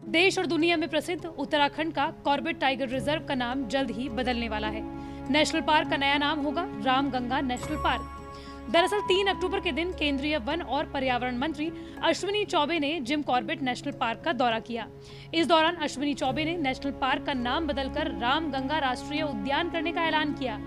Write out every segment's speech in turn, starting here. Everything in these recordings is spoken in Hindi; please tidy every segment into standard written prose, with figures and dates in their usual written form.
देश और दुनिया में प्रसिद्ध उत्तराखंड का कॉर्बेट टाइगर रिजर्व का नाम जल्द ही बदलने वाला है। नेशनल पार्क का नया नाम होगा रामगंगा नेशनल पार्क। दरअसल 3 अक्टूबर के दिन केंद्रीय वन और पर्यावरण मंत्री अश्विनी चौबे ने जिम कॉर्बेट नेशनल पार्क का दौरा किया। इस दौरान अश्विनी चौबे ने नेशनल पार्क का नाम बदलकर रामगंगा राष्ट्रीय उद्यान करने का ऐलान किया।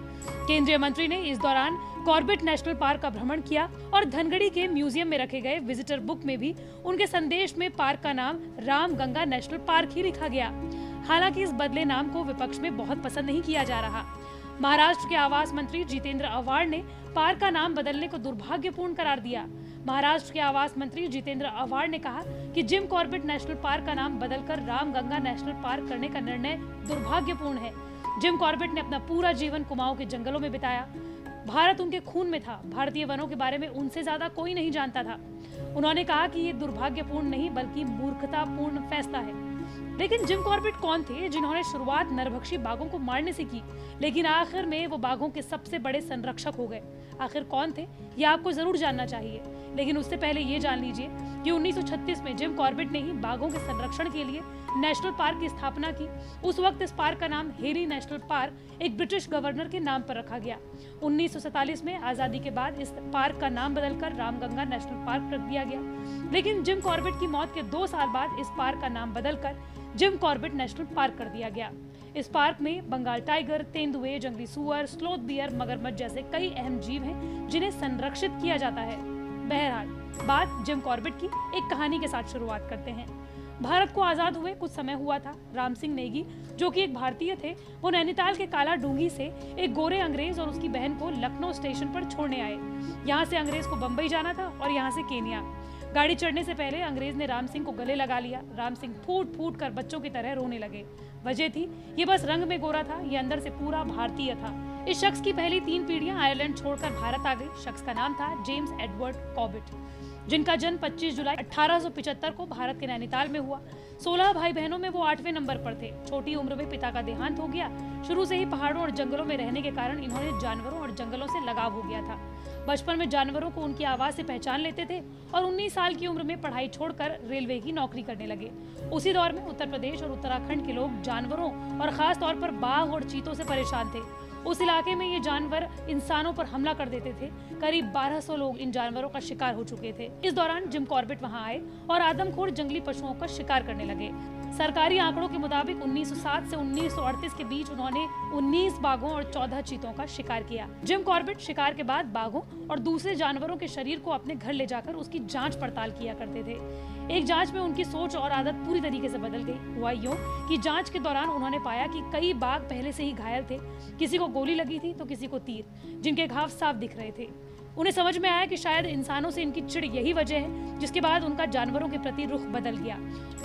केंद्रीय मंत्री ने इस दौरान कॉर्बेट नेशनल पार्क का भ्रमण किया और धनगढ़ी के म्यूजियम में रखे गए विजिटर बुक में भी उनके संदेश में पार्क का नाम रामगंगा नेशनल पार्क ही लिखा गया। हालांकि इस बदले नाम को विपक्ष में बहुत पसंद नहीं किया जा रहा। महाराष्ट्र के आवास मंत्री जितेंद्र आव्हाड ने पार्क का नाम बदलने को दुर्भाग्यपूर्ण करार दिया। महाराष्ट्र के आवास मंत्री जितेंद्र आव्हाड ने कहा कि जिम कॉर्बेट नेशनल पार्क का नाम बदलकर रामगंगा नेशनल पार्क करने का निर्णय दुर्भाग्यपूर्ण है। जिम कॉर्बेट ने अपना पूरा जीवन कुमाऊं के जंगलों में बिताया। भारत उनके खून में था। भारतीय वनों के बारे में उनसे ज्यादा कोई नहीं जानता था। उन्होंने कहा कि ये दुर्भाग्यपूर्ण नहीं बल्कि मूर्खतापूर्ण फैसला है। लेकिन जिम कॉर्बेट कौन थे जिन्होंने शुरुआत नरभक्षी बाघों को मारने से की, लेकिन आखिर में वो बाघों के सबसे बड़े संरक्षक हो गए। आखिर कौन थे ये आपको जरूर जानना चाहिए, लेकिन उससे पहले ये जान लीजिए कि 1936 में जिम कॉर्बेट ने ही बाघों के संरक्षण के लिए नेशनल पार्क की स्थापना की। उस वक्त इस पार्क का नाम हेली नेशनल पार्क एक ब्रिटिश गवर्नर के नाम पर रखा गया। 1947 में आजादी के बाद इस पार्क का नाम बदलकर रामगंगा नेशनल पार्क रख दिया गया। लेकिन जिम कॉर्बेट की मौत के 2 साल बाद इस पार्क का नाम बदलकर जिम कॉर्बेट नेशनल पार्क कर दिया गया। इस पार्क में बंगाल टाइगर, तेंदुए, जंगली सुअर, स्लोथ बियर, मगरमच्छ जैसे कई अहम जीव हैं जिन्हें संरक्षित किया जाता है। बहरहाल, बात जिम कॉर्बेट की एक कहानी के साथ शुरुआत करते हैं। भारत को आजाद हुए कुछ समय हुआ था। राम सिंह नेगी, जो कि एक भारतीय थे, वो नैनीताल के काला डूंगी से एक गोरे अंग्रेज और उसकी बहन को लखनऊ स्टेशन पर छोड़ने आए। यहाँ से अंग्रेज को बंबई जाना था और यहाँ से केनिया। गाड़ी चढ़ने से पहले अंग्रेज ने राम सिंह को गले लगा लिया। राम सिंह फूट फूट कर बच्चों की तरह रोने लगे। वजह थी ये बस रंग में गोरा था, ये अंदर से पूरा भारतीय था। इस शख्स की पहली 3 पीढ़ियां आयरलैंड छोड़कर भारत आ गई। शख्स का नाम था जेम्स एडवर्ड कॉर्बेट, जिनका जन्म 25 जुलाई 1875 को भारत के नैनीताल में हुआ। 16 भाई बहनों में वो 8वें नंबर पर थे। छोटी उम्र में पिता का देहांत हो गया। शुरू से ही पहाड़ों और जंगलों में रहने के कारण इन्होंने जानवरों और जंगलों से लगाव हो गया था। बचपन में जानवरों को उनकी आवाज से पहचान लेते थे और 19 साल की उम्र में पढ़ाई छोड़कर रेलवे की नौकरी करने लगे। उसी दौर में उत्तर प्रदेश और उत्तराखंड के लोग जानवरों और खास तौर पर बाघ और चीतों से परेशान थे। उस इलाके में ये जानवर इंसानों पर हमला कर देते थे। करीब 1200 लोग इन जानवरों का शिकार हो चुके थे। इस दौरान जिम कॉर्बेट वहां आए और आदमखोर जंगली पशुओं का शिकार करने लगे। सरकारी आंकड़ों के मुताबिक 1907 से 1938 के बीच उन्होंने 19 बाघों और 14 चीतों का शिकार किया। जिम कॉर्बेट शिकार के बाद बाघों और दूसरे जानवरों के शरीर को अपने घर ले जाकर उसकी जांच पड़ताल किया करते थे। एक जांच में उनकी सोच और आदत पूरी तरीके से बदल गई। हुआ यूं कि जांच के दौरान उन्होंने पाया कि कई बाघ पहले से ही घायल थे। किसी को गोली लगी थी तो किसी को तीर, जिनके घाव साफ दिख रहे थे। उन्हें समझ में आया कि शायद इंसानों से इनकी चिढ़ यही वजह है, जिसके बाद उनका जानवरों के प्रति रुख बदल गया।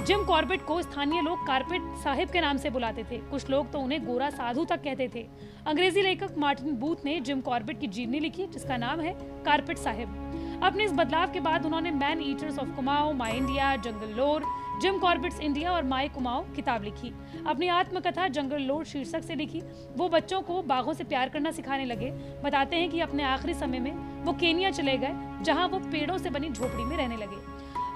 जिम कॉर्बेट को स्थानीय लोग कारपेट साहिब के नाम से बुलाते थे। कुछ लोग तो उन्हें गोरा साधु तक कहते थे। अंग्रेजी लेखक मार्टिन बूथ ने जिम कॉर्बेट की जीवनी लिखी, जिसका नाम है कारपेट साहिब। अपने इस बदलाव के बाद उन्होंने man eaters of Kumaon, my India, jungle lore, Jim Corbett's India और माई कुमाऊं किताब लिखी। अपनी आत्मकथा जंगल लोर शीर्षक से लिखी। वो बच्चों को बाघों से प्यार करना सिखाने लगे। बताते हैं कि अपने आखिरी समय में वो केनिया चले गए, जहां वो पेड़ों से बनी झोपड़ी में रहने लगे।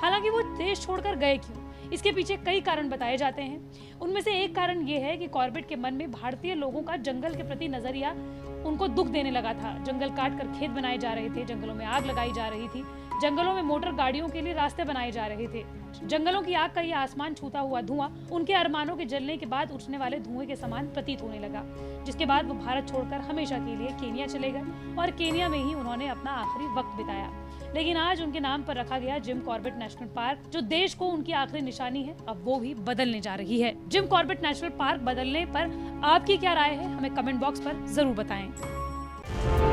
हालांकि वो देश छोड़कर गए क्यों, इसके पीछे कई कारण बताए जाते हैं। उनमें से एक कारण ये है कि कॉर्बेट के मन में भारतीय लोगों का जंगल के प्रति नजरिया उनको दुख देने लगा था। जंगल काट कर खेत बनाए जा रहे थे, जंगलों में आग लगाई जा रही थी, जंगलों में मोटर गाड़ियों के लिए रास्ते बनाए जा रहे थे। जंगलों की आग का ये आसमान छूता हुआ धुआं उनके अरमानों के जलने के बाद उठने वाले धुएं के समान प्रतीत होने लगा, जिसके बाद वो भारत छोड़कर हमेशा के लिए केनिया चले गए और केनिया में ही उन्होंने अपना आखिरी वक्त बिताया। लेकिन आज उनके नाम पर रखा गया जिम कॉर्बेट नेशनल पार्क, जो देश को उनकी आखिरी निशानी है, अब वो भी बदलने जा रही है। जिम कॉर्बेट नेशनल पार्क बदलने पर आपकी क्या राय है, हमें कमेंट बॉक्स पर जरूर बताएं।